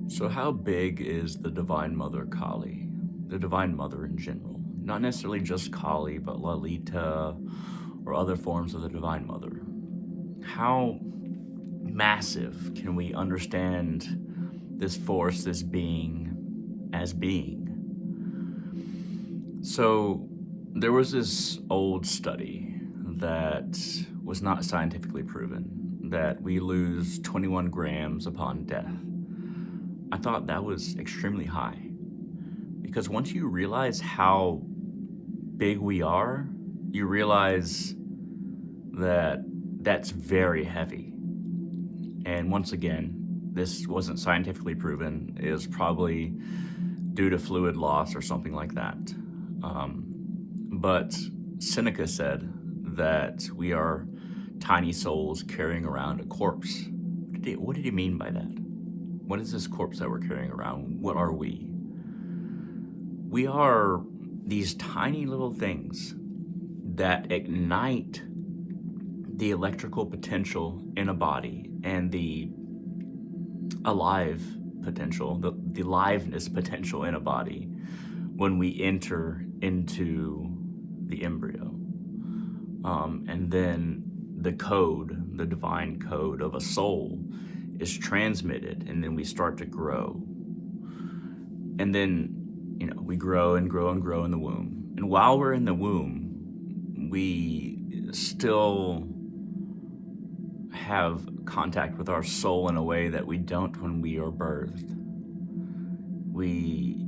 So how big is the Divine Mother Kali? The Divine Mother in general. Not necessarily just Kali, but Lalita or other forms of the Divine Mother. How massive can we understand this force, this being, as being? So there was this old study that was not scientifically proven that we lose 21 grams upon death. I thought that was extremely high because once you realize how big we are, you realize that that's very heavy. And once again, this wasn't scientifically proven. It was probably due to fluid loss or something like that. But Seneca said that we are tiny souls carrying around a corpse. What did he mean by that? What is this corpse that we're carrying around? What are we? We are these tiny little things that ignite the electrical potential in a body and the alive potential, the liveness potential in a body when we enter into the embryo. And then the code, the divine code of a soul is transmitted, and then we start to grow. And then, we grow and grow and grow in the womb. And while we're in the womb, we still have contact with our soul in a way that we don't when we are birthed. We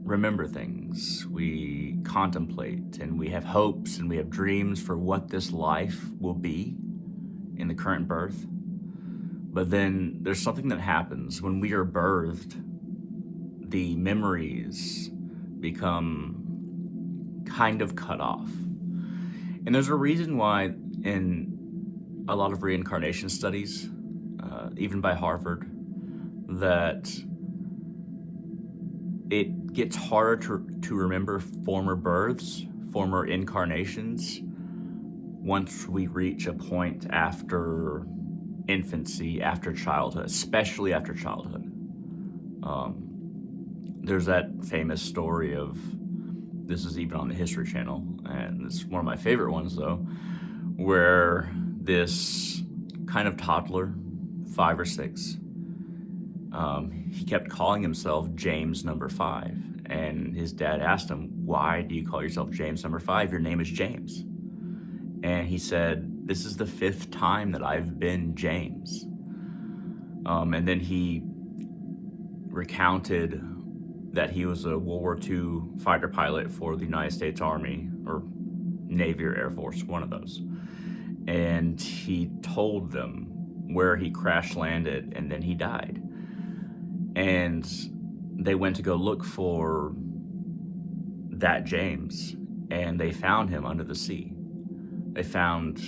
remember things, we contemplate, and we have hopes and we have dreams for what this life will be in the current birth. But then there's something that happens when we are birthed. The memories become kind of cut off. And there's a reason why in a lot of reincarnation studies, even by Harvard, that it gets harder to remember former births, former incarnations, once we reach a point after infancy, after childhood, especially after childhood. There's that famous story of, this is even on the History Channel, and it's one of my favorite ones though, where this kind of toddler, 5 or 6, he kept calling himself James number 5. And his dad asked him, why do you call yourself James number 5? Your name is James. And he said, this is the 5th time that I've been James. And then he recounted that he was a World War II fighter pilot for the United States Army, or Navy or Air Force, one of those. And he told them where he crash landed, and then he died. And they went to go look for that James, and they found him under the sea. They found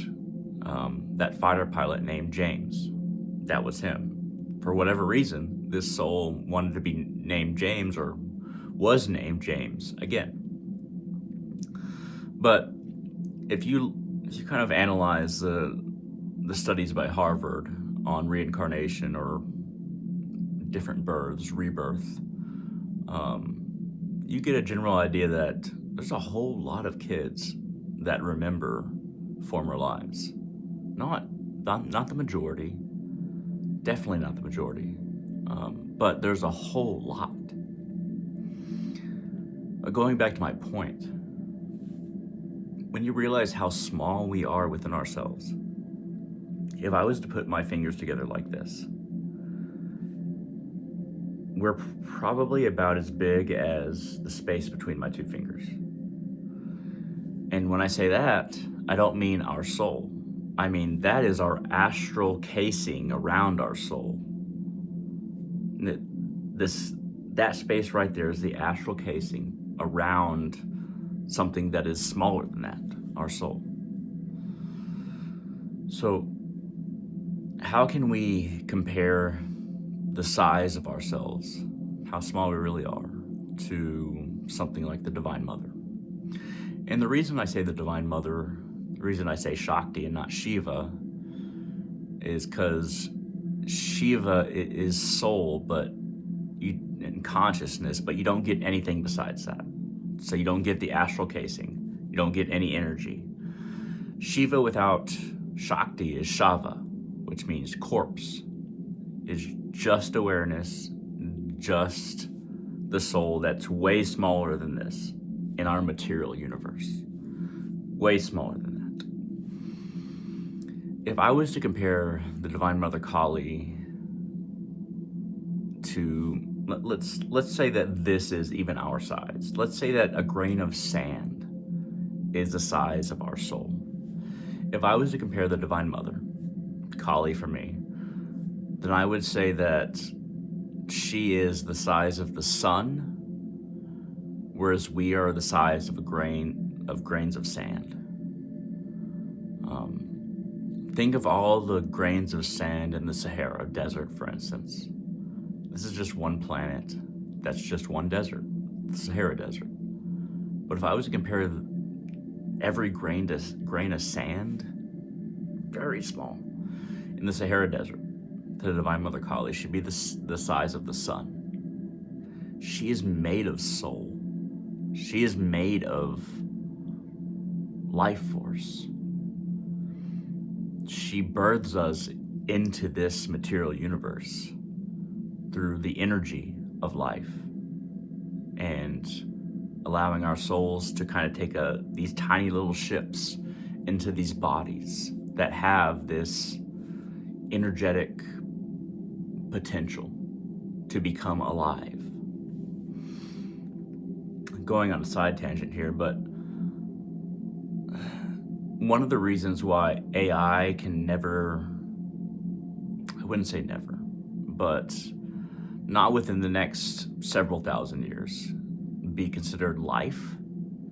that fighter pilot named James. That was him. For whatever reason, this soul wanted to be named James, or was named James again. But if you kind of analyze the studies by Harvard on reincarnation or different births, rebirth, you get a general idea that there's a whole lot of kids that remember former lives. Not the majority, definitely not the majority, but there's a whole lot. Going back to my point, when you realize how small we are within ourselves, if I was to put my fingers together like this, we're probably about as big as the space between my 2 fingers. And when I say that, I don't mean our soul. I mean, that is our astral casing around our soul. That space right there is the astral casing around something that is smaller than that, our soul. So how can we compare the size of ourselves, how small we really are, to something like the Divine Mother? And the reason I say the Divine Mother, the reason I say Shakti and not Shiva, is because Shiva is soul, but and consciousness, but you don't get anything besides that. So you don't get the astral casing. You don't get any energy. Shiva without Shakti is Shava, which means corpse, is just awareness, just the soul that's way smaller than this in our material universe. Way smaller than that. If I was to compare the Divine Mother Kali to, let's say that this is even our size. Let's say that a grain of sand is the size of our soul. If I was to compare the Divine Mother, Kali for me, then I would say that she is the size of the sun, whereas we are the size of grains of sand. Think of all the grains of sand in the Sahara Desert, for instance. This is just one planet. That's just one desert, the Sahara Desert. But if I was to compare every grain of sand, very small, in the Sahara Desert, to the Divine Mother Kali, she'd be the size of the sun. She is made of soul. She is made of life force. She births us into this material universe through the energy of life and allowing our souls to kind of take these tiny little ships into these bodies that have this energetic potential to become alive. Going on a side tangent here, but one of the reasons why AI can never, I wouldn't say never, but not within the next several thousand years, be considered life,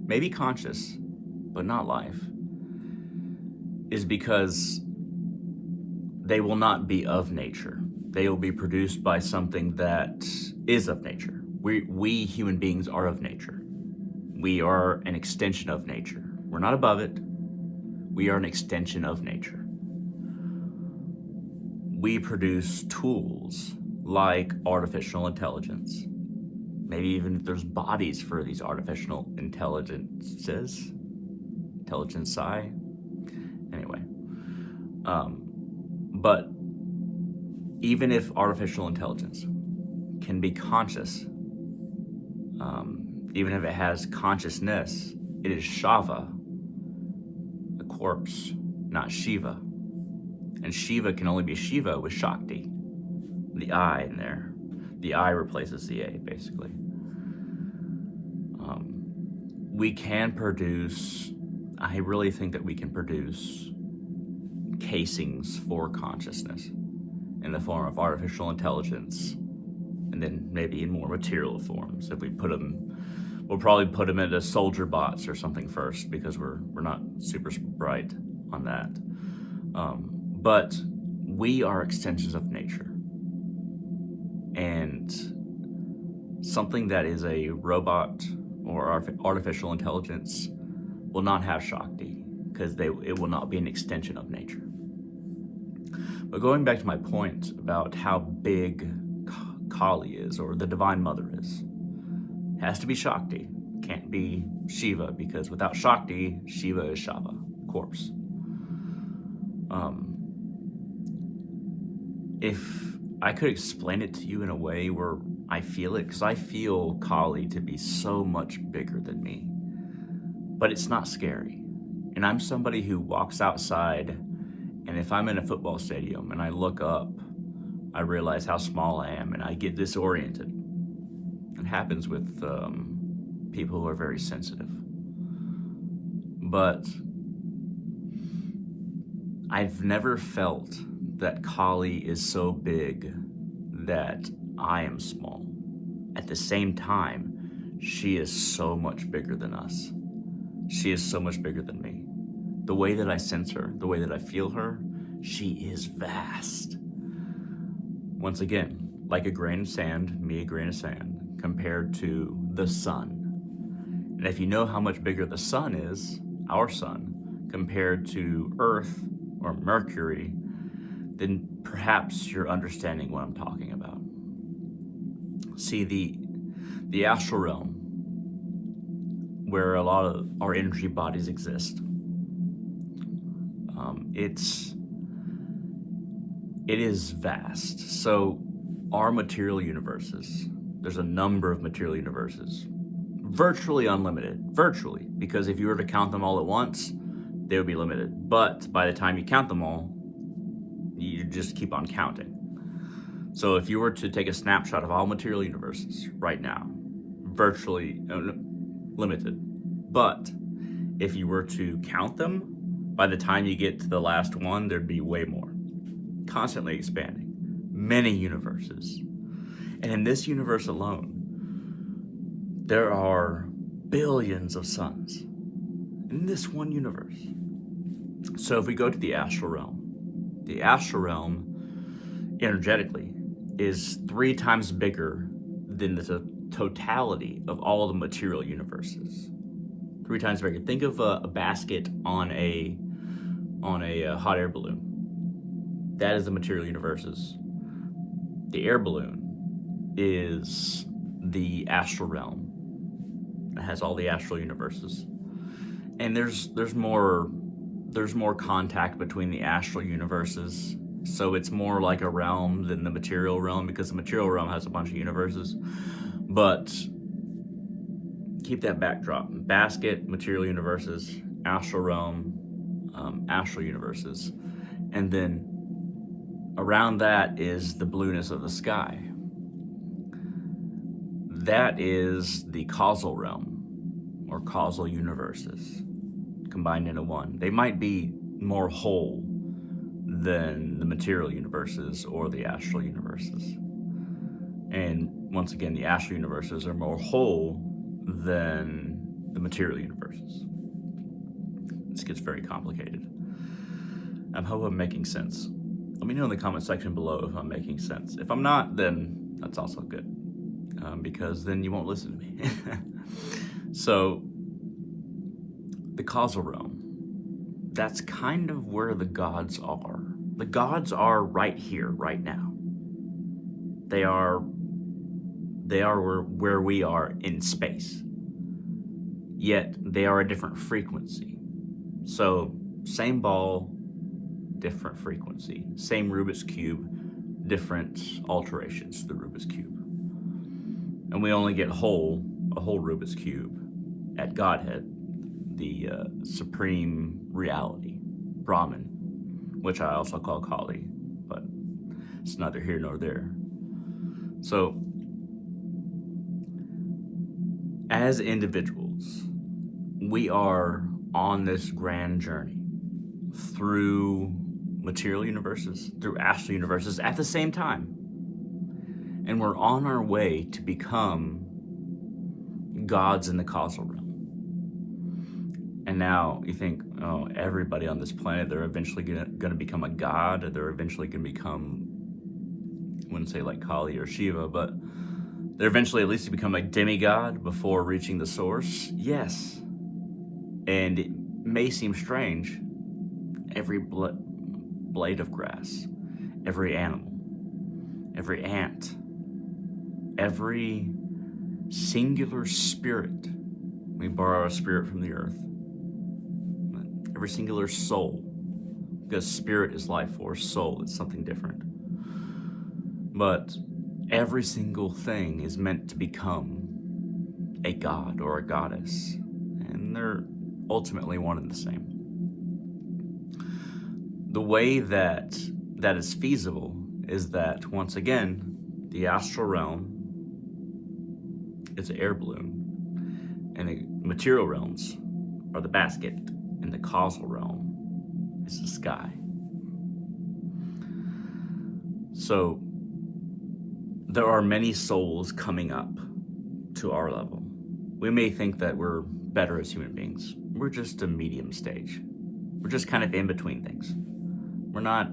maybe conscious, but not life, is because they will not be of nature. They will be produced by something that is of nature. We human beings are of nature. We are an extension of nature. We're not above it. We are an extension of nature. We produce tools like artificial intelligence. Maybe even if there's bodies for these artificial intelligences. Intelligence-I. Anyway. But even if artificial intelligence can be conscious, even if it has consciousness, it is Shava, the corpse, not Shiva. And Shiva can only be Shiva with Shakti, the I in there. The I replaces the A, basically. We can produce, I really think that we can produce casings for consciousness in the form of artificial intelligence, and then maybe in more material forms. If we put them, we'll probably put them into soldier bots or something first, because we're not super bright on that. But we are extensions of nature, and something that is a robot or artificial intelligence will not have Shakti, because it will not be an extension of nature. But going back to my point about how big Kali is, or the Divine Mother is, it has to be Shakti. Can't be Shiva, because without Shakti, Shiva is Shava, corpse. If I could explain it to you in a way where I feel it, because I feel Kali to be so much bigger than me, but it's not scary. And I'm somebody who walks outside, and if I'm in a football stadium and I look up, I realize how small I am and I get disoriented. It happens with people who are very sensitive. But I've never felt that Kali is so big that I am small. At the same time, she is so much bigger than us. She is so much bigger than me. The way that I sense her, the way that I feel her, she is vast. Once again, like a grain of sand, me a grain of sand, compared to the sun. And if you know how much bigger the sun is, our sun, compared to Earth or Mercury, then perhaps you're understanding what I'm talking about. See, the astral realm, where a lot of our energy bodies exist, it is vast. So our material universes, there's a number of material universes, virtually unlimited, virtually, because if you were to count them all at once, they would be limited. But by the time you count them all, you just keep on counting. So if you were to take a snapshot of all material universes right now, virtually limited. But if you were to count them, by the time you get to the last one, there'd be way more. Constantly expanding. Many universes. And in this universe alone, there are billions of suns. In this one universe. So if we go to the astral realm energetically is 3 times bigger than the totality of all the material universes. 3 times bigger. Think of a basket on a hot air balloon. That is the material universes. The air balloon is the astral realm. It has all the astral universes. And there's more contact between the astral universes. So it's more like a realm than the material realm, because the material realm has a bunch of universes. But keep that backdrop. Basket, material universes, astral realm, astral universes. And then around that is the blueness of the sky. That is the causal realm, or causal universes, combined into one. They might be more whole than the material universes or the astral universes. And once again, the astral universes are more whole than the material universes. This gets very complicated. I hope I'm making sense. Let me know in the comment section below if I'm making sense. If I'm not, then that's also good, because then you won't listen to me. So, the causal realm, that's kind of where the gods are. The gods are right here, right now. They are where we are in space. Yet, they are a different frequency. So, same ball, different frequency. Same Rubik's Cube, different alterations to the Rubik's Cube. And we only get a whole Rubik's Cube at Godhead, the supreme reality, Brahman, which I also call Kali, but it's neither here nor there. So, as individuals, we are on this grand journey through material universes, through astral universes at the same time. And we're on our way to become gods in the causal realm. And now you think, oh, everybody on this planet, they're eventually going to become a god, or they're eventually going to become, I wouldn't say like Kali or Shiva, but they're eventually at least to become a demigod before reaching the source. Yes. And it may seem strange. Every blade of grass, every animal, every ant, every singular spirit, we borrow a spirit from the earth, every singular soul, because spirit is life force, soul is something different. But every single thing is meant to become a god or a goddess, and they're ultimately one and the same. The way that is feasible is that, once again, the astral realm is an air balloon, and the material realms are the basket, and the causal realm is the sky. So, there are many souls coming up to our level. We may think that we're better as human beings. We're just a medium stage. We're just kind of in between things. We're not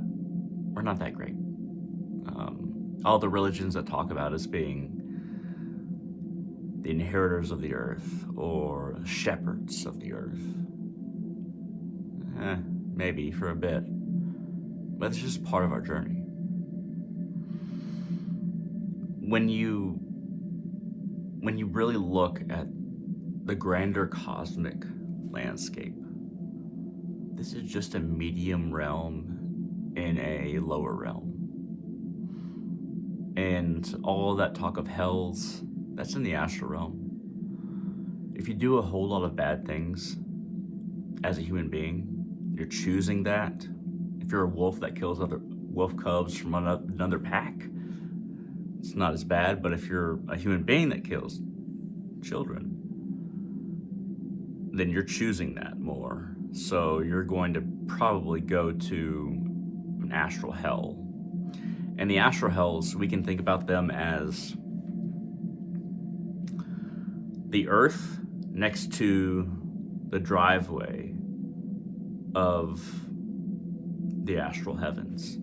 that great. All the religions that talk about us being the inheritors of the earth or shepherds of the earth, maybe for a bit, but it's just part of our journey. When you when you really look at the grander cosmic landscape, this is just a medium realm in a lower realm. And all that talk of hells, that's in the astral realm. If you do a whole lot of bad things as a human being, you're choosing that. If you're a wolf that kills other wolf cubs from another pack, it's not as bad. But if you're a human being that kills children, then you're choosing that more. So you're going to probably go to an astral hell. And the astral hells, we can think about them as the earth next to the driveway of the astral heavens,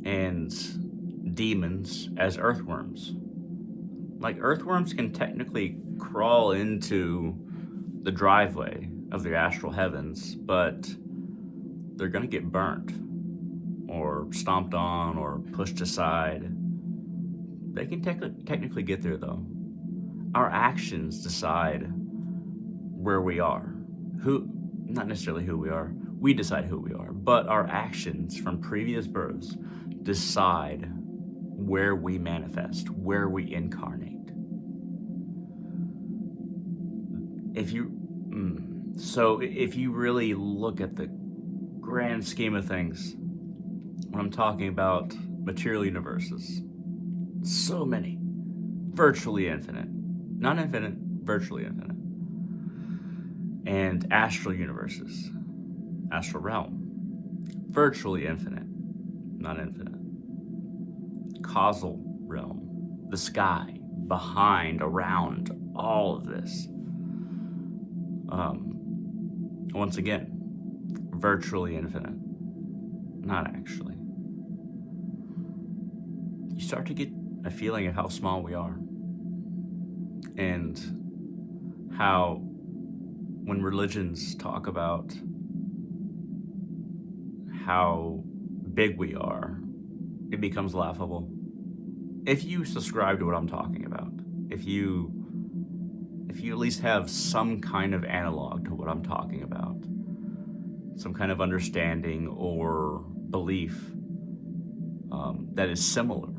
and demons as earthworms. Like, earthworms can technically crawl into the driveway of the astral heavens, but they're going to get burnt or stomped on or pushed aside. They can technically get there, though. Our actions decide where we are. Not necessarily who we are. We decide who we are, but our actions from previous births decide where we manifest, where we incarnate. If you really look at the grand scheme of things, when I'm talking about material universes, so many, virtually infinite, not infinite, virtually infinite, and astral universes, astral realm, virtually infinite, not infinite, causal realm, the sky, behind, around, all of this. Once again, virtually infinite, not actually. You start to get a feeling of how small we are, and how when religions talk about how big we are, it becomes laughable. If you subscribe to what I'm talking about, if you at least have some kind of analog to what I'm talking about, some kind of understanding or belief that is similar,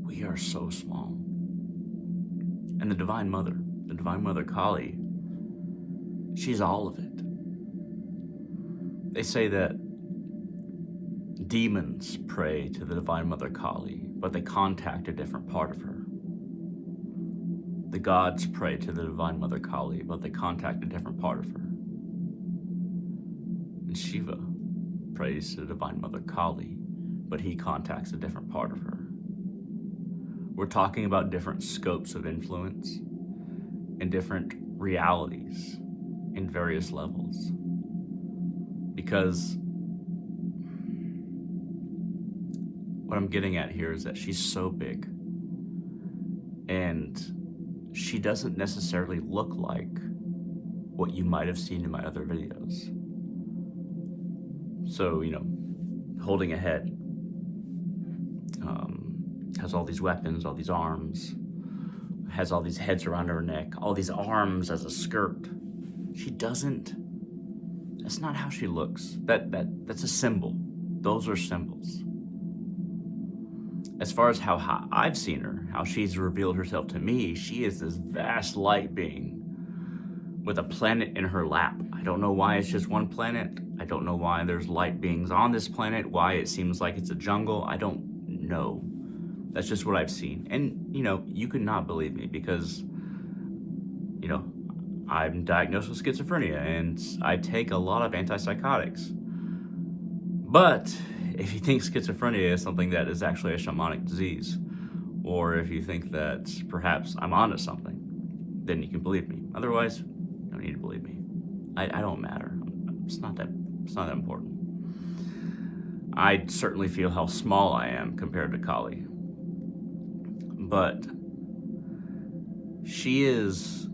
we are so small. And the Divine Mother Kali, she's all of it. They say that demons pray to the Divine Mother Kali, but they contact a different part of her. The gods pray to the Divine Mother Kali, but they contact a different part of her. And Shiva prays to the Divine Mother Kali, but he contacts a different part of her. We're talking about different scopes of influence and different realities in various levels. Because what I'm getting at here is that she's so big, and she doesn't necessarily look like what you might have seen in my other videos. So, holding a head, has all these weapons, all these arms, has all these heads around her neck, all these arms as a skirt. That's not how she looks. That's a symbol. Those are symbols. As far as how I've seen her, how she's revealed herself to me, she is this vast light being with a planet in her lap. I don't know why it's just one planet. I don't know why there's light beings on this planet, why it seems like it's a jungle. I don't know. That's just what I've seen. And, you could not believe me because, I'm diagnosed with schizophrenia and I take a lot of antipsychotics. But if you think schizophrenia is something that is actually a shamanic disease, or if you think that perhaps I'm onto something, then you can believe me. Otherwise, you don't need to believe me. I don't matter. It's not that important. I certainly feel how small I am compared to Kali. But she is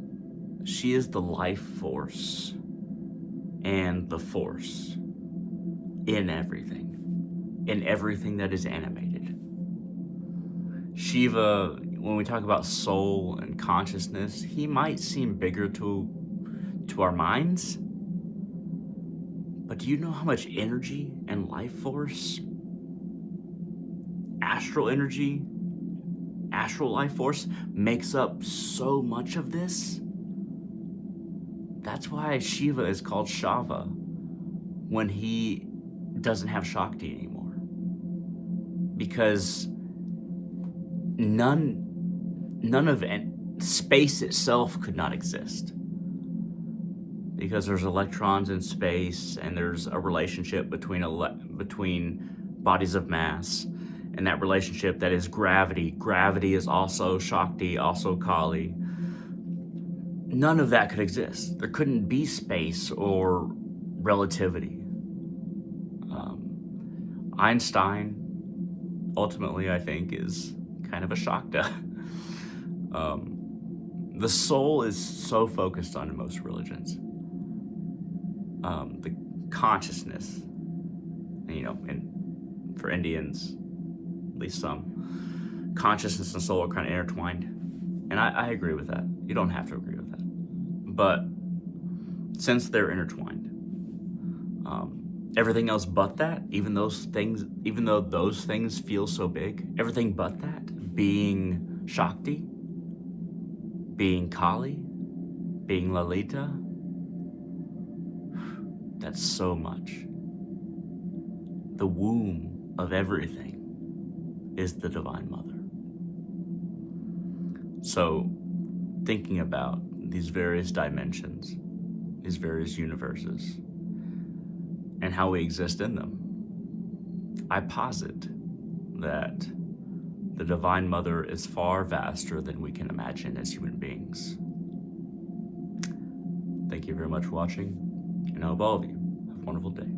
the life force and the force in everything that is animated. Shiva, when we talk about soul and consciousness, he might seem bigger to our minds. But do you know how much energy and life force, astral energy, astral life force makes up so much of this? That's why Shiva is called Shava when he doesn't have Shakti anymore. Because none of space itself could not exist. Because there's electrons in space, and there's a relationship between bodies of mass, and that relationship that is gravity. Gravity is also Shakti, also Kali. None of that could exist. There couldn't be space or relativity. Einstein, ultimately, I think, is kind of a Shakta. The soul is so focused on in most religions. The consciousness, and for Indians, at least some, consciousness and soul are kind of intertwined. And I agree with that. You don't have to agree with that. But since they're intertwined, everything else but that, even though those things feel so big, everything but that, being Shakti, being Kali, being Lalita, that's so much. The womb of everything is the Divine Mother. So, thinking about these various dimensions, these various universes, and how we exist in them, I posit that the Divine Mother is far vaster than we can imagine as human beings. Thank you very much for watching, and I hope all of you have a wonderful day.